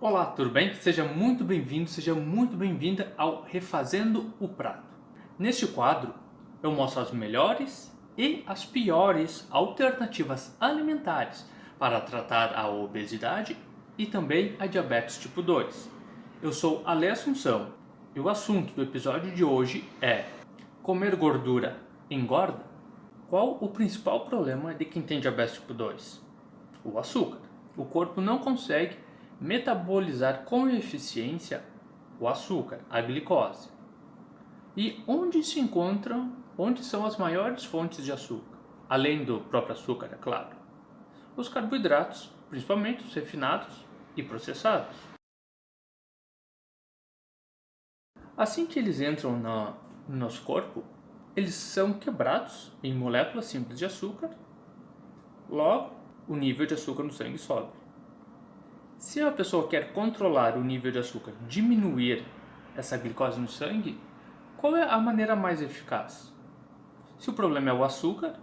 Olá, tudo bem? Seja muito bem-vindo, seja muito bem-vinda ao Refazendo o Prato. Neste quadro, eu mostro as melhores e as piores alternativas alimentares para tratar a obesidade e também a diabetes tipo 2. Eu sou Ale Assunção e o assunto do episódio de hoje é: comer gordura engorda? Qual o principal problema de quem tem diabetes tipo 2? O açúcar. O corpo não consegue metabolizar com eficiência o açúcar, a glicose. E onde são as maiores fontes de açúcar? Além do próprio açúcar, é claro. Os carboidratos, principalmente os refinados e processados. Assim que eles entram no nosso corpo, eles são quebrados em moléculas simples de açúcar, logo o nível de açúcar no sangue sobe. Se a pessoa quer controlar o nível de açúcar, diminuir essa glicose no sangue, qual é a maneira mais eficaz? Se o problema é o açúcar,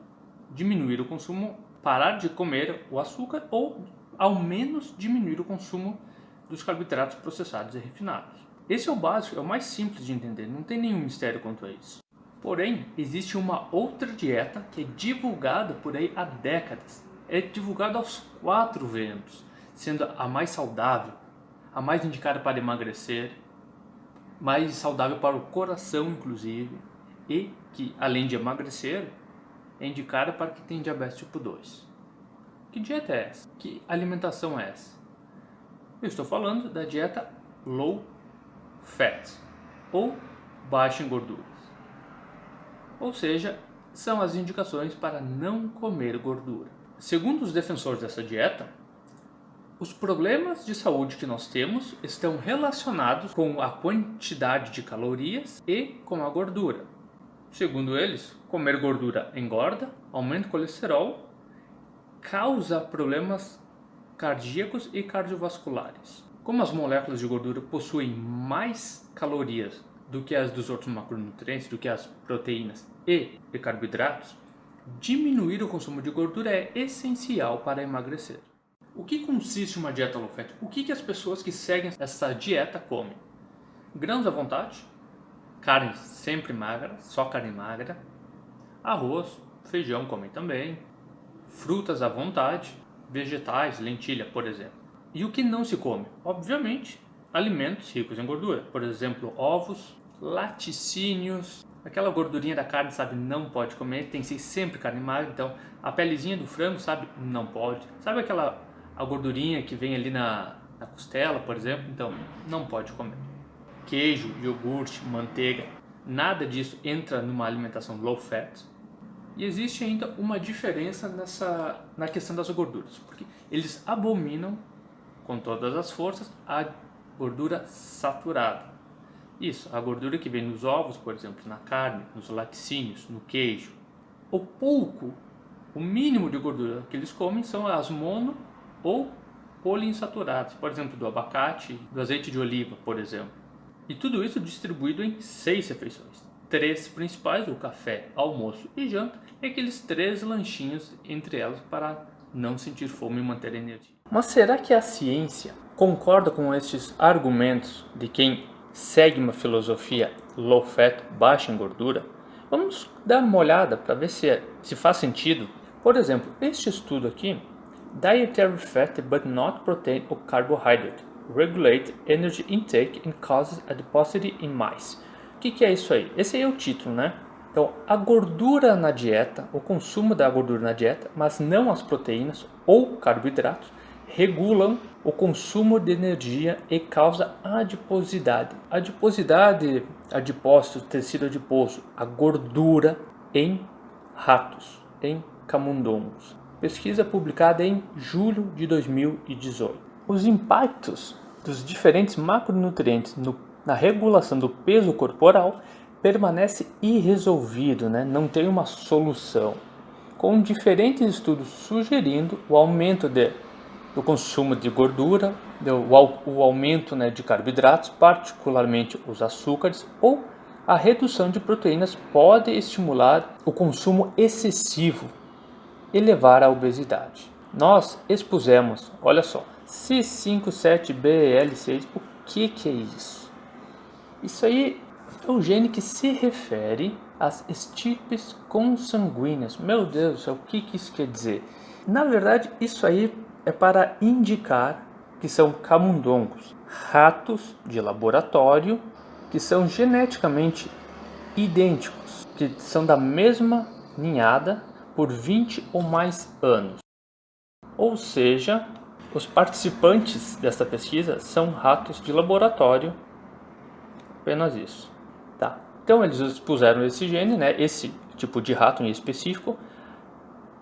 diminuir o consumo, parar de comer o açúcar ou ao menos diminuir o consumo dos carboidratos processados e refinados. Esse é o básico, é o mais simples de entender, não tem nenhum mistério quanto a isso. Porém, existe uma outra dieta que é divulgada por aí há décadas. É divulgada aos 4 ventos, sendo a mais saudável, a mais indicada para emagrecer, mais saudável para o coração inclusive, e que, além de emagrecer, é indicada para quem tem diabetes tipo 2. Que dieta é essa? Que alimentação é essa? Eu estou falando da dieta low fat, ou baixa em gorduras. Ou seja, são as indicações para não comer gordura. Segundo os defensores dessa dieta, os problemas de saúde que nós temos estão relacionados com a quantidade de calorias e com a gordura. Segundo eles, comer gordura engorda, aumenta o colesterol, causa problemas cardíacos e cardiovasculares. Como as moléculas de gordura possuem mais calorias do que as dos outros macronutrientes, do que as proteínas e carboidratos, diminuir o consumo de gordura é essencial para emagrecer. O que consiste uma dieta low fat? O que as pessoas que seguem essa dieta comem? Grãos à vontade, carne sempre magra, só carne magra, arroz, feijão comem também, frutas à vontade, vegetais, lentilha, por exemplo. E o que não se come? Obviamente, alimentos ricos em gordura, por exemplo, ovos, laticínios, aquela gordurinha da carne, sabe, não pode comer, tem que ser sempre carne magra, então a pelezinha do frango, sabe, não pode. Sabe a gordurinha que vem ali na costela, por exemplo, então não pode comer. Queijo, iogurte, manteiga, nada disso entra numa alimentação low fat. E existe ainda uma diferença na questão das gorduras, porque eles abominam com todas as forças a gordura saturada. Isso, a gordura que vem nos ovos, por exemplo, na carne, nos laticínios, no queijo. O mínimo de gordura que eles comem são as mono ou poliinsaturadas, por exemplo, do abacate, do azeite de oliva, por exemplo. E tudo isso distribuído em 6 refeições. 3 principais, o café, almoço e janta, e aqueles 3 lanchinhos entre elas para não sentir fome e manter a energia. Mas será que a ciência concorda com estes argumentos de quem segue uma filosofia low fat, baixa em gordura? Vamos dar uma olhada para ver se faz sentido. Por exemplo, este estudo aqui, Dietary Fat but not Protein or Carbohydrate, Regulate Energy Intake and Causes Adiposity in Mice. O que é isso aí? Esse aí é o título, né? Então, a gordura na dieta, o consumo da gordura na dieta, mas não as proteínas ou carboidratos, regulam o consumo de energia e causa adiposidade. Adiposidade, adipócito, tecido adiposo, a gordura em ratos, em camundongos. Pesquisa publicada em julho de 2018. Os impactos dos diferentes macronutrientes na regulação do peso corporal permanece irresolvido, né? Não tem uma solução, com diferentes estudos sugerindo o aumento do consumo de gordura, o aumento, né, de carboidratos, particularmente os açúcares, ou a redução de proteínas pode estimular o consumo excessivo e levar à obesidade. Nós expusemos, olha só, C57BL6, o que é isso? Isso aí é o gene que se refere às estirpes consanguíneas. Meu Deus do céu, o que isso quer dizer? Na verdade, isso aí é para indicar que são camundongos, ratos de laboratório, que são geneticamente idênticos, que são da mesma ninhada por 20 ou mais anos. Ou seja, os participantes dessa pesquisa são ratos de laboratório, apenas isso. Tá. Então eles expuseram esse gene, né, esse tipo de rato em específico,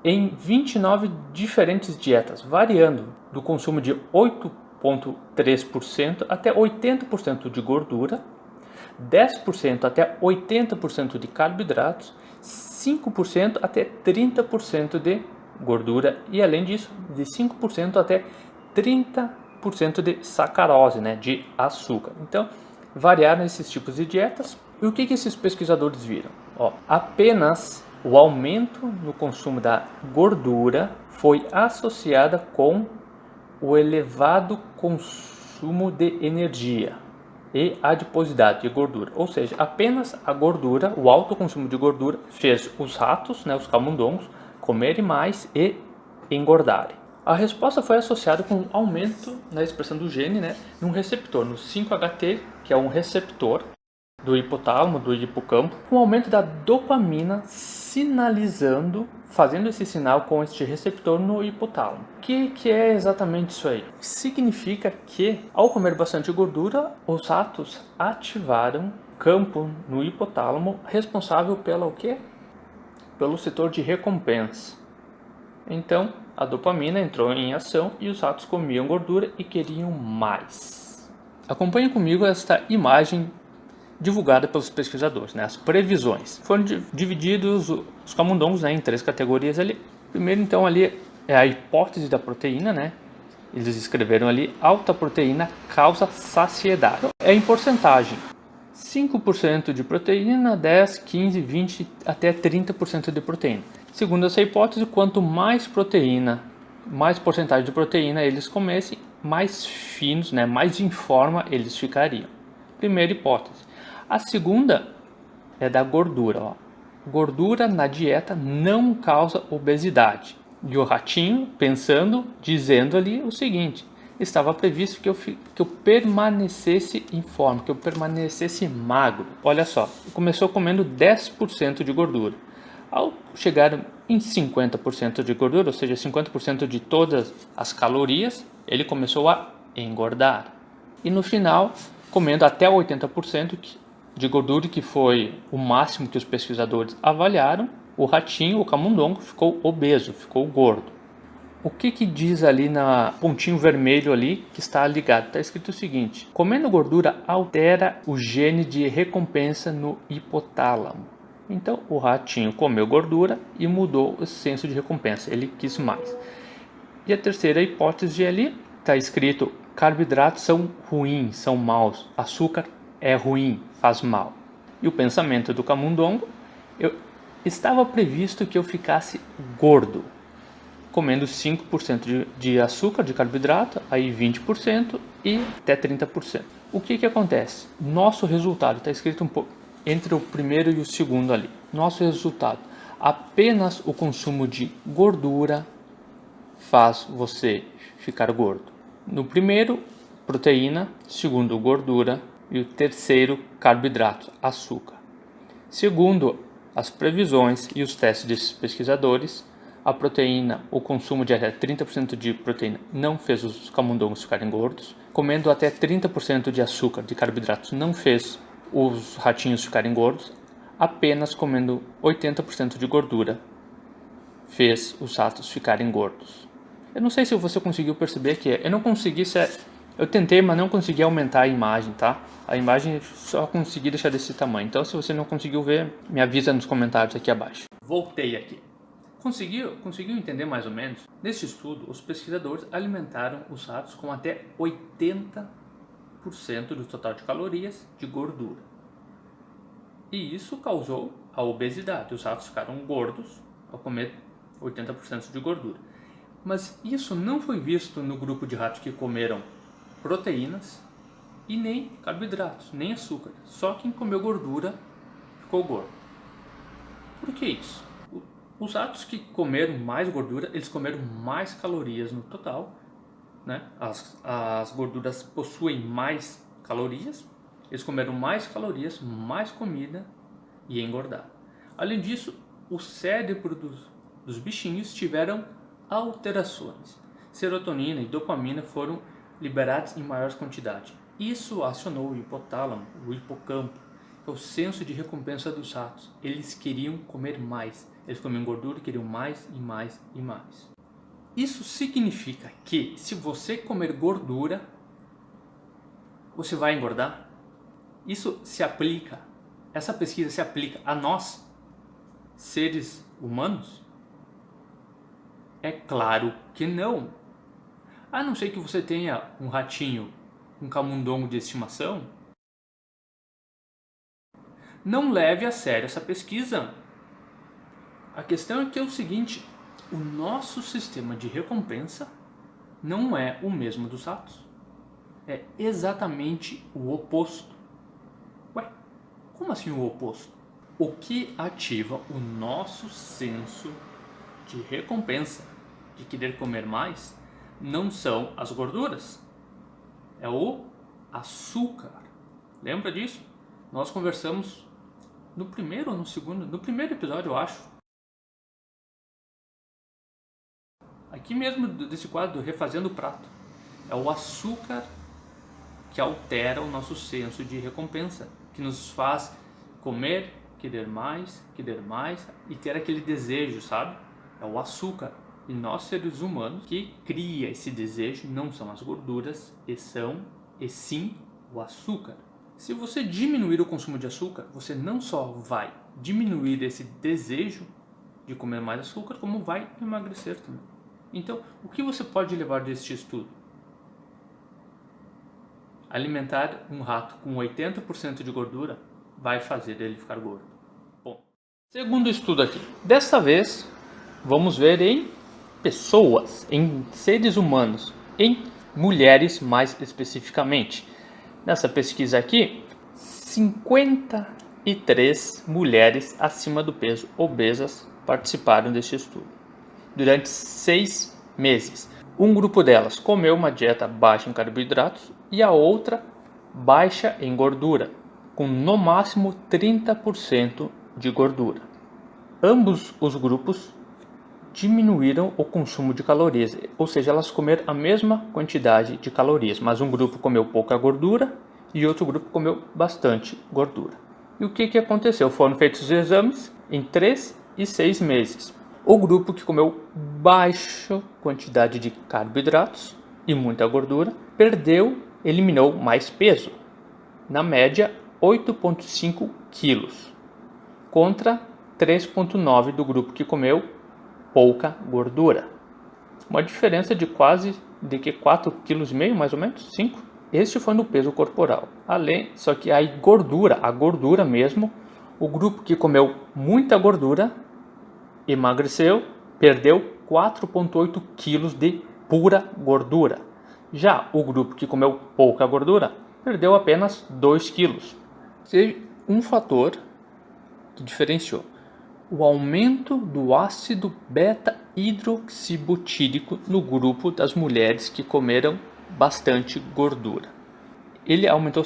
em 29 diferentes dietas, variando do consumo de 8,3% até 80% de gordura, 10% até 80% de carboidratos, 5% até 30% de gordura e, além disso, de 5% até 30% de sacarose, né, de açúcar. Então, variaram esses tipos de dietas. E o que esses pesquisadores viram? Apenas o aumento no consumo da gordura foi associada com o elevado consumo de energia e adiposidade de gordura. Ou seja, apenas a gordura, o alto consumo de gordura, fez os ratos, né, os camundongos, comerem mais e engordarem. A resposta foi associada com um aumento na expressão do gene, né, num receptor, no 5-HT, que é um receptor do hipotálamo, do hipocampo, com o aumento da dopamina sinalizando, fazendo esse sinal com este receptor no hipotálamo. O que é exatamente isso aí? Significa que, ao comer bastante gordura, os ratos ativaram campo no hipotálamo responsável pelo quê? Pelo setor de recompensa. Então, a dopamina entrou em ação e os ratos comiam gordura e queriam mais. Acompanhe comigo esta imagem divulgada pelos pesquisadores, né? As previsões. Foram divididos os camundongos, né, em 3 categorias ali. Primeiro, então, ali é a hipótese da proteína, né? Eles escreveram ali: alta proteína causa saciedade. É em porcentagem: 5% de proteína, 10, 15, 20 até 30% de proteína. Segundo essa hipótese, quanto mais proteína, mais porcentagem de proteína eles comessem, mais finos, né, mais em forma eles ficariam. Primeira hipótese. A segunda é da gordura. Gordura na dieta não causa obesidade. E o ratinho, pensando, dizendo ali o seguinte: estava previsto que eu permanecesse em forma, que eu permanecesse magro. Olha só, começou comendo 10% de gordura. Ao chegar em 50% de gordura, ou seja, 50% de todas as calorias, ele começou a engordar. E no final, comendo até 80% de gordura, que foi o máximo que os pesquisadores avaliaram, o ratinho, o camundongo, ficou obeso, ficou gordo. O que diz ali na pontinho vermelho ali que está ligado? Está escrito o seguinte: comendo gordura altera o gene de recompensa no hipotálamo. Então o ratinho comeu gordura e mudou o senso de recompensa, ele quis mais. E a terceira hipótese ali está escrito: carboidratos são ruins, são maus, açúcar é ruim, faz mal. E o pensamento do camundongo: estava previsto que eu ficasse gordo, comendo 5% de açúcar, de carboidrato, aí 20% e até 30%. O que acontece? Nosso resultado está escrito um pouco entre o primeiro e o segundo ali. Nosso resultado: apenas o consumo de gordura faz você ficar gordo. No primeiro, proteína; segundo, gordura; e o terceiro, carboidrato, açúcar. Segundo as previsões e os testes desses pesquisadores, a proteína, o consumo de até 30% de proteína não fez os camundongos ficarem gordos. Comendo até 30% de açúcar, de carboidratos, não fez os ratinhos ficarem gordos. Apenas comendo 80% de gordura fez os ratos ficarem gordos. Eu não sei se você conseguiu perceber que eu não consegui... Eu tentei, mas não consegui aumentar a imagem, tá? A imagem só consegui deixar desse tamanho. Então, se você não conseguiu ver, me avisa nos comentários aqui abaixo. Voltei aqui. Conseguiu entender mais ou menos? Neste estudo, os pesquisadores alimentaram os ratos com até 80% do total de calorias de gordura. E isso causou a obesidade. Os ratos ficaram gordos ao comer 80% de gordura. Mas isso não foi visto no grupo de ratos que comeram proteínas e nem carboidratos, nem açúcar. Só quem comeu gordura ficou gordo. Por que isso? Os ratos que comeram mais gordura, eles comeram mais calorias no total, né? As gorduras possuem mais calorias, eles comeram mais calorias, mais comida e engordaram. Além disso, o cérebro dos bichinhos tiveram alterações. Serotonina e dopamina foram liberados em maior quantidade. Isso acionou o hipotálamo, o hipocampo, que é o senso de recompensa dos ratos. Eles queriam comer mais. Eles comiam gordura e queriam mais e mais e mais. Isso significa que se você comer gordura, você vai engordar? Isso se aplica, essa pesquisa se aplica a nós, seres humanos? É claro que não. A não ser que você tenha um ratinho, um camundongo de estimação, não leve a sério essa pesquisa. A questão é que é o seguinte, o nosso sistema de recompensa não é o mesmo dos ratos. É exatamente o oposto. Ué, como assim o oposto? O que ativa o nosso senso de recompensa, de querer comer mais, não são as gorduras, é o açúcar. Lembra disso? Nós conversamos no primeiro ou no segundo, no primeiro episódio, eu acho. Aqui mesmo desse quadro, Refazendo o Prato. É o açúcar que altera o nosso senso de recompensa, que nos faz comer, querer mais e ter aquele desejo, sabe? É o açúcar. E nós, seres humanos, que cria esse desejo não são as gorduras, e sim o açúcar. Se você diminuir o consumo de açúcar, você não só vai diminuir esse desejo de comer mais açúcar, como vai emagrecer também. Então, o que você pode levar deste estudo? Alimentar um rato com 80% de gordura vai fazer ele ficar gordo. Bom, segundo estudo aqui. Dessa vez, vamos ver em pessoas, em seres humanos, em mulheres mais especificamente. Nessa pesquisa aqui, 53 mulheres acima do peso, obesas, participaram deste estudo. Durante 6 meses, um grupo delas comeu uma dieta baixa em carboidratos e a outra baixa em gordura, com no máximo 30% de gordura. Ambos os grupos diminuíram o consumo de calorias, ou seja, elas comeram a mesma quantidade de calorias, mas um grupo comeu pouca gordura e outro grupo comeu bastante gordura. E o que aconteceu? Foram feitos exames em 3 e 6 meses. O grupo que comeu baixa quantidade de carboidratos e muita gordura eliminou mais peso, na média 8,5 quilos, contra 3,9 do grupo que comeu pouca gordura. Uma diferença de quase 4,5 kg, mais ou menos, 5. Este foi no peso corporal. Só que a gordura mesmo, o grupo que comeu muita gordura emagreceu, perdeu 4,8 kg de pura gordura. Já o grupo que comeu pouca gordura perdeu apenas 2 kg. Um fator que diferenciou o aumento do ácido beta-hidroxibutírico no grupo das mulheres que comeram bastante gordura. Ele aumentou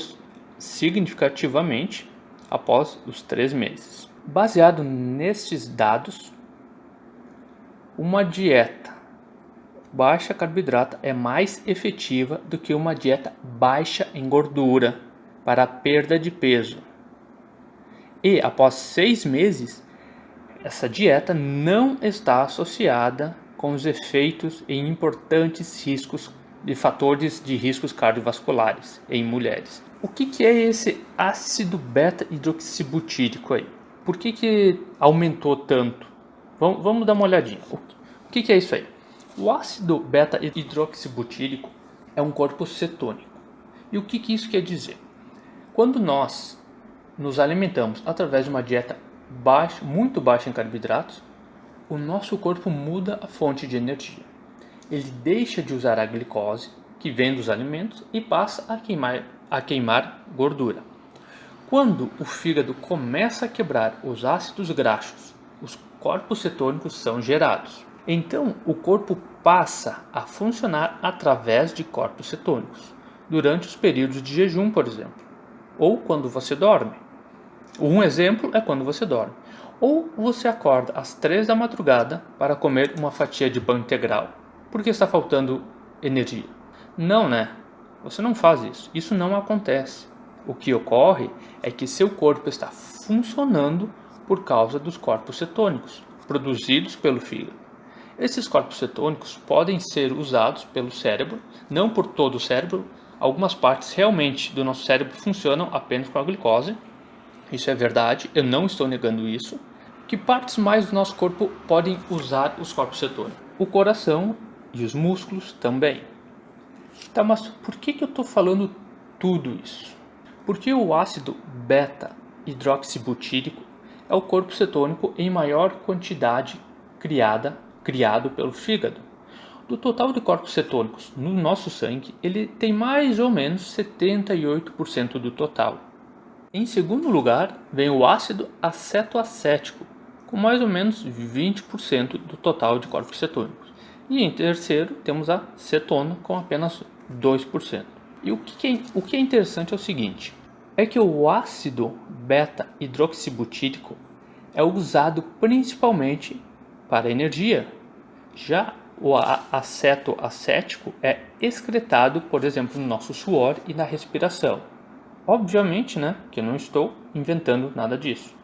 significativamente após os 3 meses. Baseado nestes dados, uma dieta baixa carboidrato é mais efetiva do que uma dieta baixa em gordura para a perda de peso. E após 6 meses, essa dieta não está associada com os efeitos em importantes riscos de fatores de riscos cardiovasculares em mulheres. O que é esse ácido beta-hidroxibutírico aí? Por que aumentou tanto? Vamos dar uma olhadinha. O que é isso aí? O ácido beta-hidroxibutírico é um corpo cetônico. E o que isso quer dizer? Quando nós nos alimentamos através de uma dieta muito baixa em carboidratos, o nosso corpo muda a fonte de energia. ele deixa de usar a glicose, que vem dos alimentos, e passa a queimar gordura. Quando o fígado começa a quebrar os ácidos graxos, os corpos cetônicos são gerados. Então, o corpo passa a funcionar através de corpos cetônicos, durante os períodos de jejum, por exemplo, ou quando você dorme. Um exemplo é quando você dorme. Ou você acorda às 3 da madrugada para comer uma fatia de pão integral, porque está faltando energia. Não, né? Você não faz isso. Isso não acontece. O que ocorre é que seu corpo está funcionando por causa dos corpos cetônicos, produzidos pelo fígado. Esses corpos cetônicos podem ser usados pelo cérebro, não por todo o cérebro. Algumas partes realmente do nosso cérebro funcionam apenas com a glicose. Isso é verdade, eu não estou negando isso. Que partes mais do nosso corpo podem usar os corpos cetônicos? O coração e os músculos também. Tá, mas por que eu estou falando tudo isso? Porque o ácido beta-hidroxibutírico é o corpo cetônico em maior quantidade criado pelo fígado. Do total de corpos cetônicos no nosso sangue, ele tem mais ou menos 78% do total. Em segundo lugar, vem o ácido acetoacético, com mais ou menos 20% do total de corpos cetônicos. E em terceiro, temos a cetona, com apenas 2%. E o que é interessante é o seguinte, é que o ácido beta-hidroxibutírico é usado principalmente para energia. Já o acetoacético é excretado, por exemplo, no nosso suor e na respiração. Obviamente, né, que eu não estou inventando nada disso.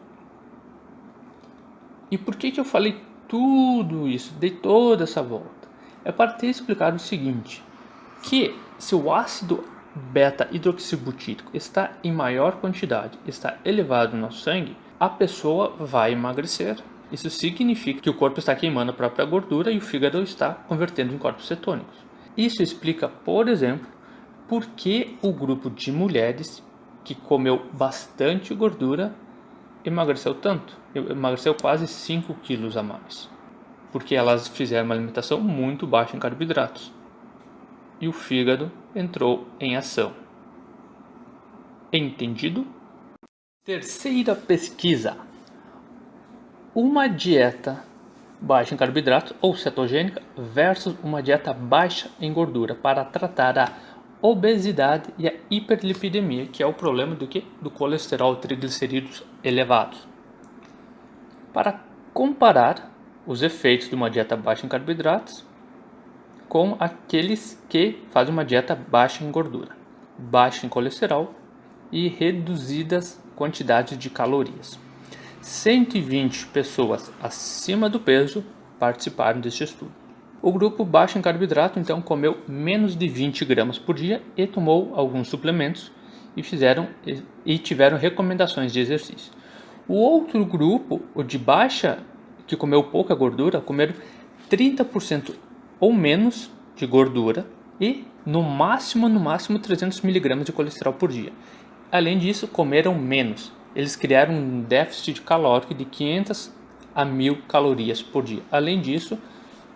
E por que eu falei tudo isso, dei toda essa volta? É para ter explicado o seguinte, que se o ácido beta-hidroxibutírico está em maior quantidade, está elevado no nosso sangue, a pessoa vai emagrecer. Isso significa que o corpo está queimando a própria gordura e o fígado está convertendo em corpos cetônicos. Isso explica, por exemplo, por que o grupo de mulheres que comeu bastante gordura emagreceu tanto, emagreceu quase 5 quilos a mais, porque elas fizeram uma alimentação muito baixa em carboidratos e o fígado entrou em ação. Entendido? Terceira pesquisa: uma dieta baixa em carboidratos ou cetogênica versus uma dieta baixa em gordura para tratar a obesidade e a hiperlipidemia, que é o problema do colesterol e triglicerídeos elevados. Para comparar os efeitos de uma dieta baixa em carboidratos com aqueles que fazem uma dieta baixa em gordura, baixa em colesterol e reduzidas quantidades de calorias. 120 pessoas acima do peso participaram deste estudo. O grupo baixo em carboidrato então comeu menos de 20 gramas por dia e tomou alguns suplementos e tiveram recomendações de exercício. O outro grupo, o de baixa, que comeu pouca gordura, comeram 30% ou menos de gordura e no máximo 300 mg de colesterol por dia. Além disso, comeram menos. Eles criaram um déficit calórico de 500 a 1000 calorias por dia. Além disso,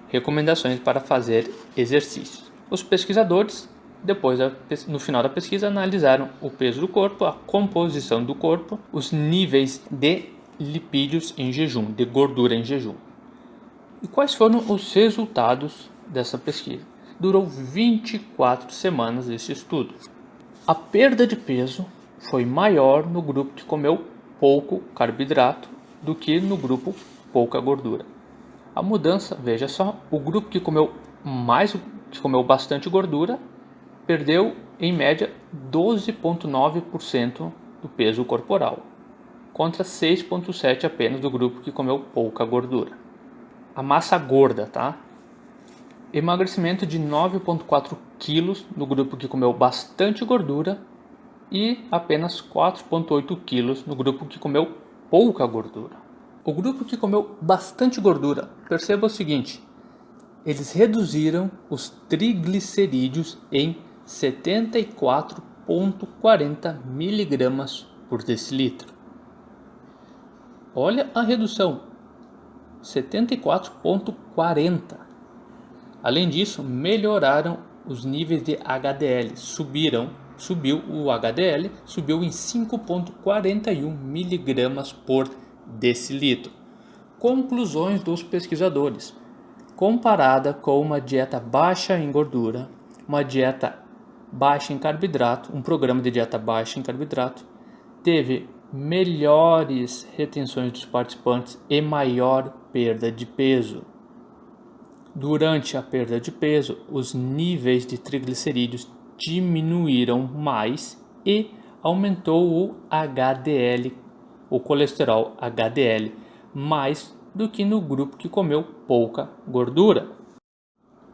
recomendações para fazer exercício. Os pesquisadores, no final da pesquisa, analisaram o peso do corpo, a composição do corpo, os níveis de lipídios em jejum, de gordura em jejum. E quais foram os resultados dessa pesquisa? Durou 24 semanas esse estudo. A perda de peso foi maior no grupo que comeu pouco carboidrato do que no grupo pouca gordura. A mudança, veja só, o grupo que comeu bastante gordura perdeu em média 12,9% do peso corporal, contra 6,7% apenas do grupo que comeu pouca gordura. A massa gorda, tá? Emagrecimento de 9,4 quilos no grupo que comeu bastante gordura e apenas 4,8 quilos no grupo que comeu pouca gordura. O grupo que comeu bastante gordura, perceba o seguinte, eles reduziram os triglicerídeos em 74,40 mg por decilitro. Olha a redução, 74,40. Além disso, melhoraram os níveis de HDL, subiu o HDL, subiu em 5,41 mg por decilitro. Conclusões dos pesquisadores: comparada com uma dieta baixa em gordura, uma dieta baixa em carboidrato, um programa de dieta baixa em carboidrato, teve melhores retenções dos participantes e maior perda de peso. Durante a perda de peso, os níveis de triglicerídeos diminuíram mais e aumentou o HDL, o colesterol HDL, mais do que no grupo que comeu pouca gordura.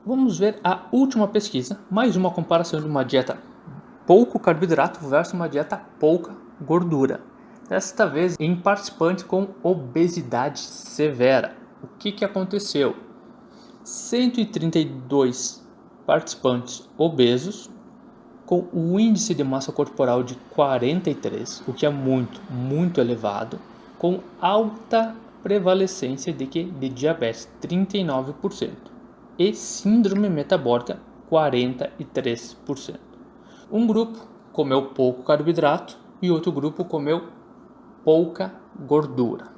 Vamos ver a última pesquisa, mais uma comparação de uma dieta pouco carboidrato versus uma dieta pouca gordura. Desta vez em participantes com obesidade severa. O que aconteceu? 132 participantes obesos com o índice de massa corporal de 43, o que é muito elevado, com alta prevalecência de diabetes, 39%, e síndrome metabólica, 43%. Um grupo comeu pouco carboidrato e outro grupo comeu pouca gordura.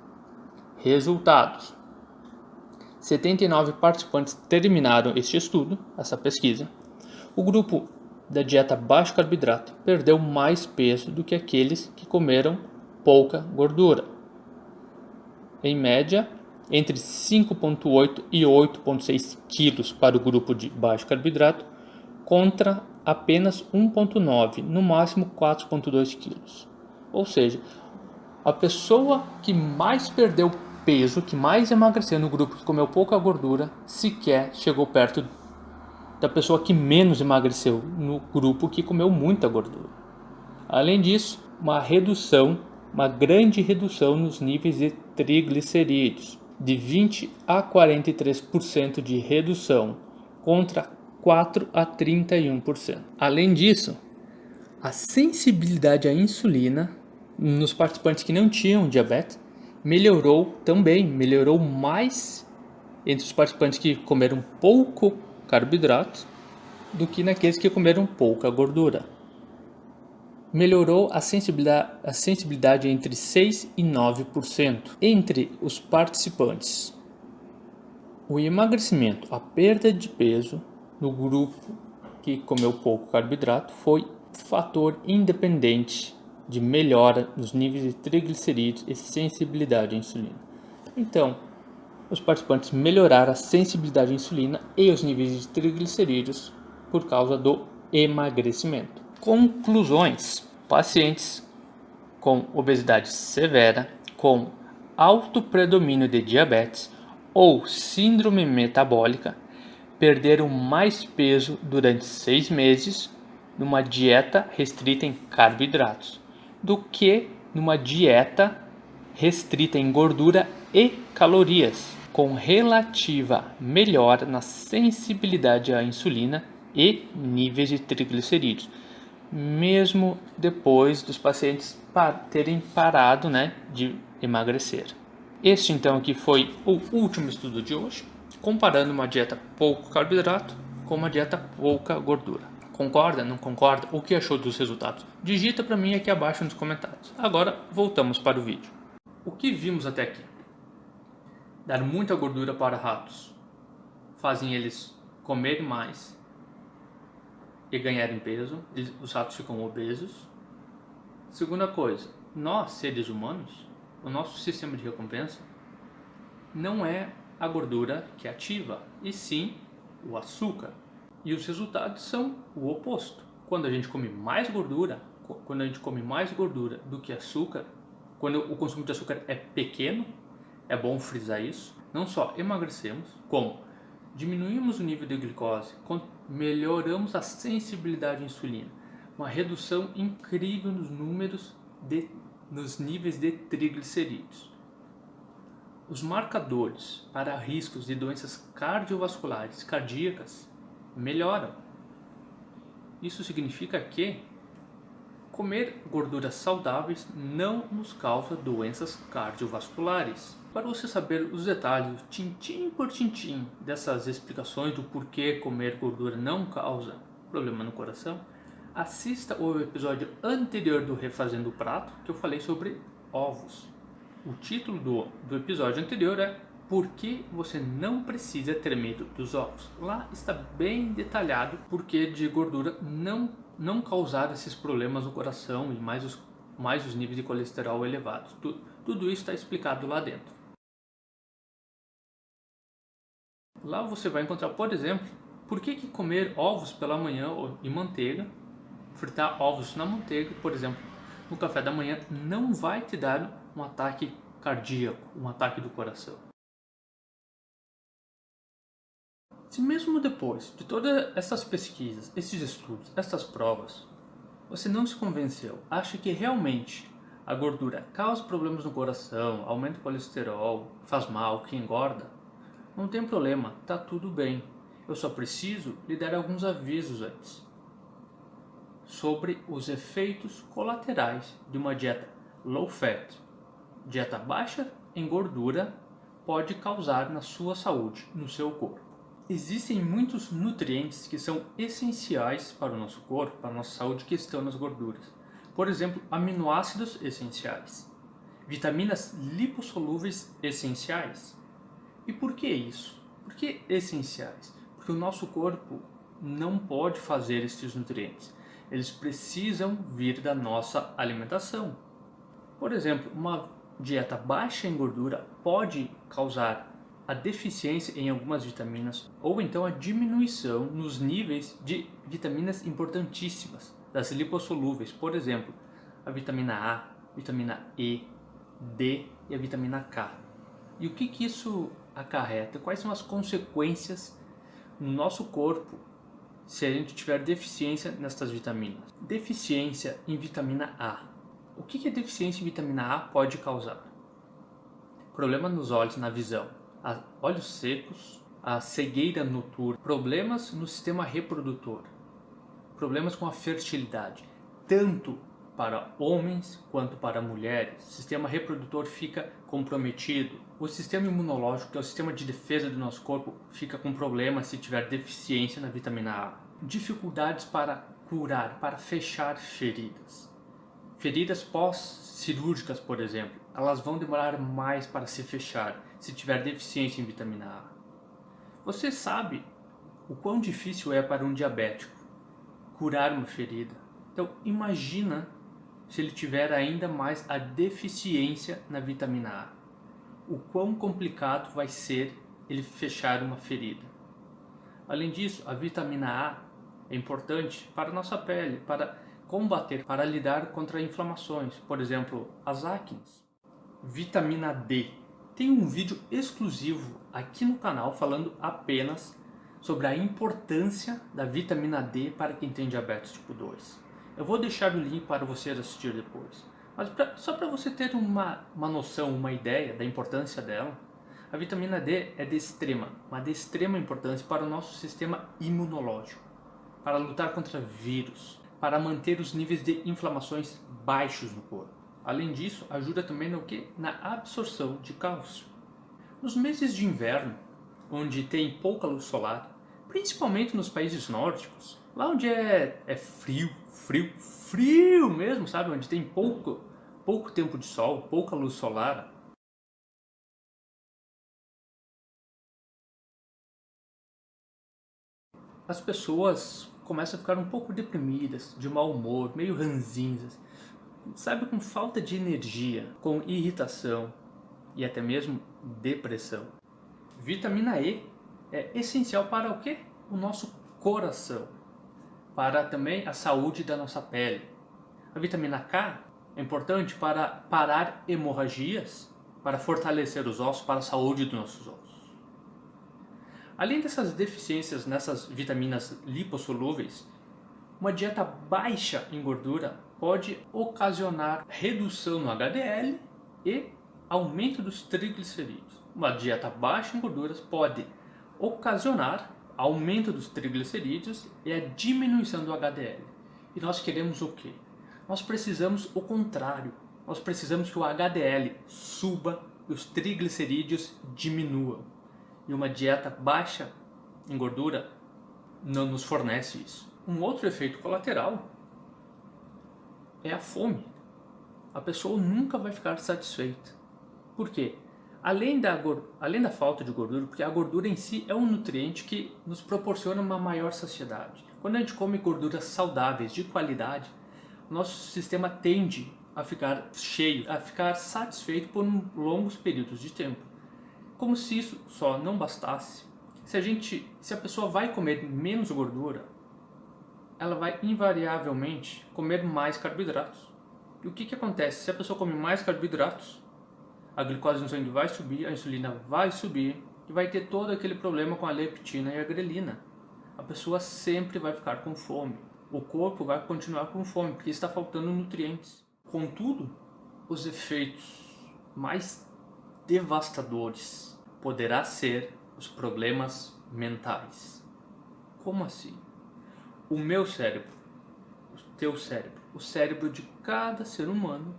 Resultados: 79 participantes terminaram este estudo, essa pesquisa. O grupo da dieta baixo carboidrato perdeu mais peso do que aqueles que comeram pouca gordura. Em média, entre 5,8 e 8,6 quilos para o grupo de baixo carboidrato, contra apenas 1,9, no máximo 4,2 quilos. Ou seja, a pessoa que mais perdeu peso, que mais emagreceu no grupo que comeu pouca gordura, sequer chegou perto da pessoa que menos emagreceu no grupo que comeu muita gordura. Além disso, uma grande redução nos níveis de triglicerídeos, de 20 a 43% de redução, contra 4 a 31%. Além disso, a sensibilidade à insulina nos participantes que não tinham diabetes melhorou mais entre os participantes que comeram pouco carboidrato do que naqueles que comeram pouca gordura. Melhorou a sensibilidade entre 6 e 9% entre os participantes. O emagrecimento, a perda de peso no grupo que comeu pouco carboidrato foi fator independente de melhora nos níveis de triglicerídeos e sensibilidade à insulina. Então, os participantes melhoraram a sensibilidade à insulina e os níveis de triglicerídeos por causa do emagrecimento. Conclusões: pacientes com obesidade severa, com alto predomínio de diabetes ou síndrome metabólica perderam mais peso durante 6 meses numa dieta restrita em carboidratos do que numa dieta restrita em gordura e calorias, com relativa melhora na sensibilidade à insulina e níveis de triglicerídeos, mesmo depois dos pacientes terem parado, de emagrecer. Este então aqui foi o último estudo de hoje, comparando uma dieta pouco carboidrato com uma dieta pouca gordura. Concorda? Não concorda? O que achou dos resultados? Digita para mim aqui abaixo nos comentários. Agora voltamos para o vídeo. O que vimos até aqui? Dar muita gordura para ratos fazem eles comerem mais e ganharem peso. Os ratos ficam obesos. Segunda coisa, nós, seres humanos, o nosso sistema de recompensa não é a gordura que ativa, e sim o açúcar. E os resultados são o oposto. Quando a gente come mais gordura do que açúcar, quando o consumo de açúcar é pequeno, é bom frisar isso, não só emagrecemos, como diminuímos o nível de glicose, melhoramos a sensibilidade à insulina, uma redução incrível nos níveis de triglicerídeos. Os marcadores para riscos de doenças cardiovasculares, cardíacas, melhoram. Isso significa que comer gorduras saudáveis não nos causa doenças cardiovasculares. Para você saber os detalhes, tintim por tintim, dessas explicações do porquê comer gordura não causa problema no coração, assista o episódio anterior do Refazendo o Prato, que eu falei sobre ovos. O título do episódio anterior é Por que você não precisa ter medo dos ovos? Lá está bem detalhado por que de gordura não causar esses problemas no coração e mais os níveis de colesterol elevados. Tudo isso está explicado lá dentro. Lá você vai encontrar, por exemplo, por que comer ovos pela manhã e manteiga, fritar ovos na manteiga, por exemplo, no café da manhã, não vai te dar um ataque cardíaco, um ataque do coração. Se mesmo depois de todas essas pesquisas, esses estudos, essas provas, você não se convenceu, acha que realmente a gordura causa problemas no coração, aumenta o colesterol, faz mal, que engorda, não tem problema, tá tudo bem. Eu só preciso lhe dar alguns avisos antes sobre os efeitos colaterais de uma dieta low fat. Dieta baixa em gordura pode causar na sua saúde, no seu corpo. Existem muitos nutrientes que são essenciais para o nosso corpo, para a nossa saúde, que estão nas gorduras. Por exemplo, aminoácidos essenciais, vitaminas lipossolúveis essenciais. E por que isso? Por que essenciais? Porque o nosso corpo não pode fazer esses nutrientes. Eles precisam vir da nossa alimentação. Por exemplo, uma dieta baixa em gordura pode causar a deficiência em algumas vitaminas ou então a diminuição nos níveis de vitaminas importantíssimas, das lipossolúveis. Por exemplo, a vitamina A, vitamina E, D e a vitamina K. E o que isso acarreta? Quais são as consequências no nosso corpo se a gente tiver deficiência nestas vitaminas? Deficiência em vitamina A. O que a deficiência em vitamina A pode causar? Problema nos olhos, na visão, olhos secos, a cegueira noturna, problemas no sistema reprodutor, problemas com a fertilidade, tanto para homens quanto para mulheres. O sistema reprodutor fica comprometido. O sistema imunológico, que é o sistema de defesa do nosso corpo, fica com problemas se tiver deficiência na vitamina A. Dificuldades para curar, para fechar feridas. Feridas pós-cirúrgicas, por exemplo, elas vão demorar mais para se fechar se tiver deficiência em vitamina A. Você sabe o quão difícil é para um diabético curar uma ferida. Então imagina se ele tiver ainda mais a deficiência na vitamina A. O quão complicado vai ser ele fechar uma ferida. Além disso, a vitamina A é importante para a nossa pele, para combater, para lidar contra inflamações, por exemplo, as acnes. Vitamina D. Tem um vídeo exclusivo aqui no canal falando apenas sobre a importância da vitamina D para quem tem diabetes tipo 2. Eu vou deixar o link para você assistir depois. Mas só para você ter uma noção, uma ideia da importância dela, a vitamina D é de extrema importância para o nosso sistema imunológico, para lutar contra vírus, para manter os níveis de inflamações baixos no corpo. Além disso, ajuda também no quê? Na absorção de cálcio. Nos meses de inverno, onde tem pouca luz solar, principalmente nos países nórdicos, lá onde é frio mesmo, sabe? Onde tem pouco tempo de sol, pouca luz solar. As pessoas começam a ficar um pouco deprimidas, de mau humor, meio ranzinhas, sabe? Com falta de energia, com irritação e até mesmo depressão. Vitamina E é essencial para o quê? O nosso coração, para também a saúde da nossa pele. A vitamina K é importante para parar hemorragias, para fortalecer os ossos, para a saúde dos nossos ossos. Além dessas deficiências nessas vitaminas lipossolúveis, uma dieta baixa em gordura pode ocasionar redução no HDL e aumento dos triglicerídeos. Uma dieta baixa em gorduras pode ocasionar aumento dos triglicerídeos e a diminuição do HDL. E nós queremos o quê? Nós precisamos o contrário. Nós precisamos que o HDL suba e os triglicerídeos diminuam. E uma dieta baixa em gordura não nos fornece isso. Um outro efeito colateral é a fome. A pessoa nunca vai ficar satisfeita. Por quê? Além da falta de gordura, porque a gordura em si é um nutriente que nos proporciona uma maior saciedade. Quando a gente come gorduras saudáveis, de qualidade, nosso sistema tende a ficar cheio, a ficar satisfeito por longos períodos de tempo. Como se isso só não bastasse, se a pessoa vai comer menos gordura, ela vai invariavelmente comer mais carboidratos. E o que acontece? Se a pessoa come mais carboidratos, a glicose no sangue vai subir, a insulina vai subir e vai ter todo aquele problema com a leptina e a grelina. A pessoa sempre vai ficar com fome. O corpo vai continuar com fome porque está faltando nutrientes. Contudo, os efeitos mais devastadores poderá ser os problemas mentais. Como assim? O meu cérebro, o teu cérebro, o cérebro de cada ser humano,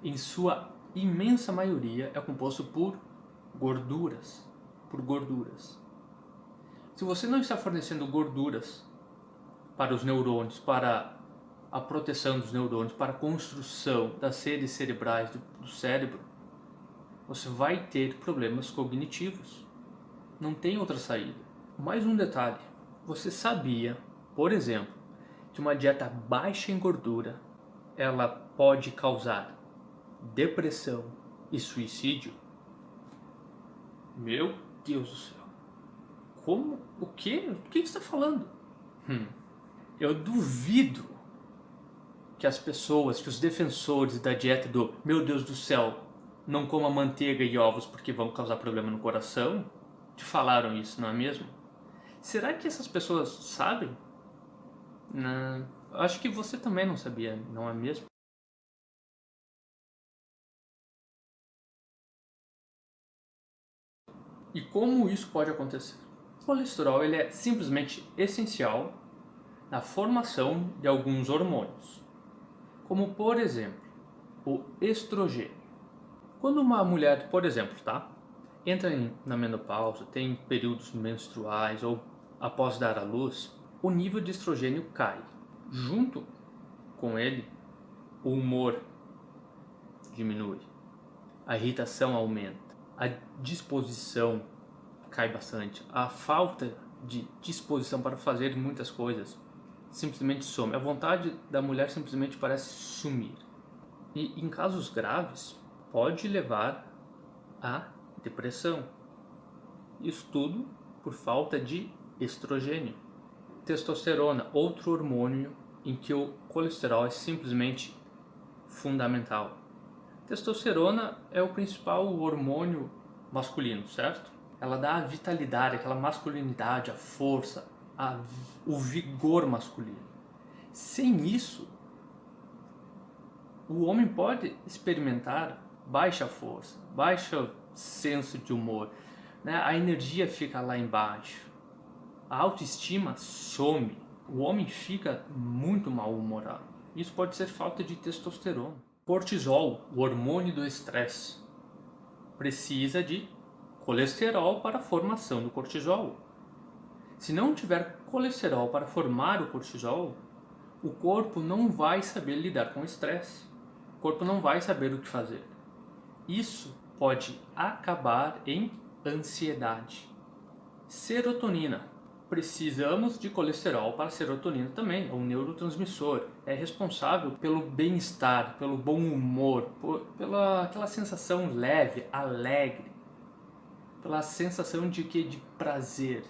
em sua imensa maioria, é composto por gorduras. Se você não está fornecendo gorduras para os neurônios, para a proteção dos neurônios, para a construção das redes cerebrais do cérebro, você vai ter problemas cognitivos. Não tem outra saída. Mais um detalhe. Você sabia, por exemplo, que uma dieta baixa em gordura, ela pode causar depressão e suicídio? Meu Deus do céu. Como? O quê? O que você está falando? Eu duvido que as pessoas, que os defensores da dieta do meu Deus do céu, não coma manteiga e ovos porque vão causar problema no coração, te falaram isso, não é mesmo? Será que essas pessoas sabem? Não, acho que você também não sabia, não é mesmo? E como isso pode acontecer? O colesterol ele é simplesmente essencial na formação de alguns hormônios, como por exemplo, o estrogênio. Quando uma mulher, por exemplo, entra na menopausa, tem períodos menstruais ou após dar à luz, o nível de estrogênio cai. Junto com ele, o humor diminui, a irritação aumenta, a disposição cai bastante, a falta de disposição para fazer muitas coisas simplesmente some. A vontade da mulher simplesmente parece sumir. E em casos graves, pode levar à depressão. Isso tudo por falta de estrogênio. Testosterona, outro hormônio em que o colesterol é simplesmente fundamental. Testosterona é o principal hormônio masculino, certo? Ela dá a vitalidade, aquela masculinidade, a força, o vigor masculino. Sem isso, o homem pode experimentar baixa força, baixo senso de humor, né? A energia fica lá embaixo, a autoestima some, o homem fica muito mal-humorado. Isso pode ser falta de testosterona. Cortisol, o hormônio do estresse, precisa de colesterol para a formação do cortisol. Se não tiver colesterol para formar o cortisol, o corpo não vai saber lidar com o estresse. O corpo não vai saber o que fazer. Isso pode acabar em ansiedade. Serotonina. Precisamos de colesterol para a serotonina também, é um neurotransmissor. É responsável pelo bem-estar, pelo bom humor, pela aquela sensação leve, alegre, pela sensação de prazer,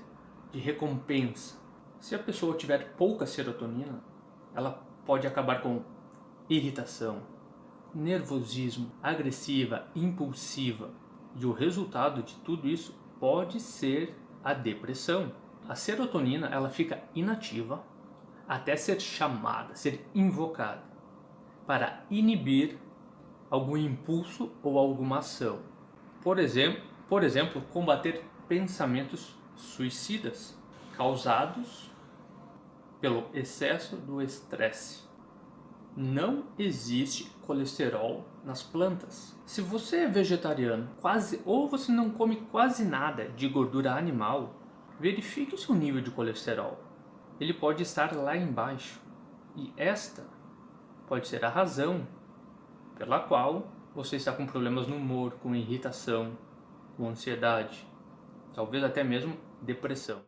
de recompensa. Se a pessoa tiver pouca serotonina, ela pode acabar com irritação, nervosismo, agressiva, impulsiva. E o resultado de tudo isso pode ser a depressão. A serotonina ela fica inativa até ser chamada, ser invocada para inibir algum impulso ou alguma ação. Por exemplo, combater pensamentos suicidas causados pelo excesso do estresse. Não existe colesterol nas plantas. Se você é vegetariano, ou você não come quase nada de gordura animal, verifique o seu nível de colesterol. Ele pode estar lá embaixo. E esta pode ser a razão pela qual você está com problemas no humor, com irritação, com ansiedade, talvez até mesmo depressão.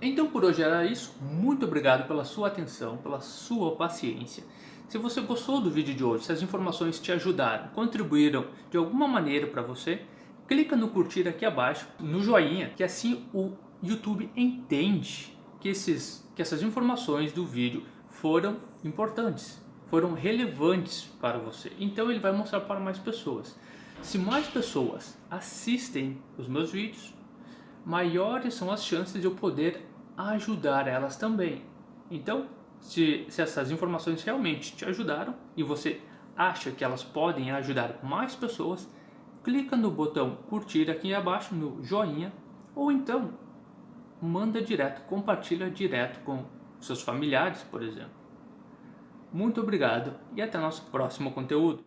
Então por hoje era isso. Muito obrigado pela sua atenção, pela sua paciência. Se você gostou do vídeo de hoje, se as informações te ajudaram, contribuíram de alguma maneira para você, clica no curtir aqui abaixo, no joinha, que assim o YouTube entende que essas informações do vídeo foram importantes, foram relevantes para você. Então ele vai mostrar para mais pessoas. Se mais pessoas assistem os meus vídeos, maiores são as chances de eu poder ajudar elas também. Então, se essas informações realmente te ajudaram e você acha que elas podem ajudar mais pessoas, clica no botão curtir aqui abaixo, no joinha, ou então manda direto, compartilha direto com seus familiares, por exemplo. Muito obrigado e até nosso próximo conteúdo.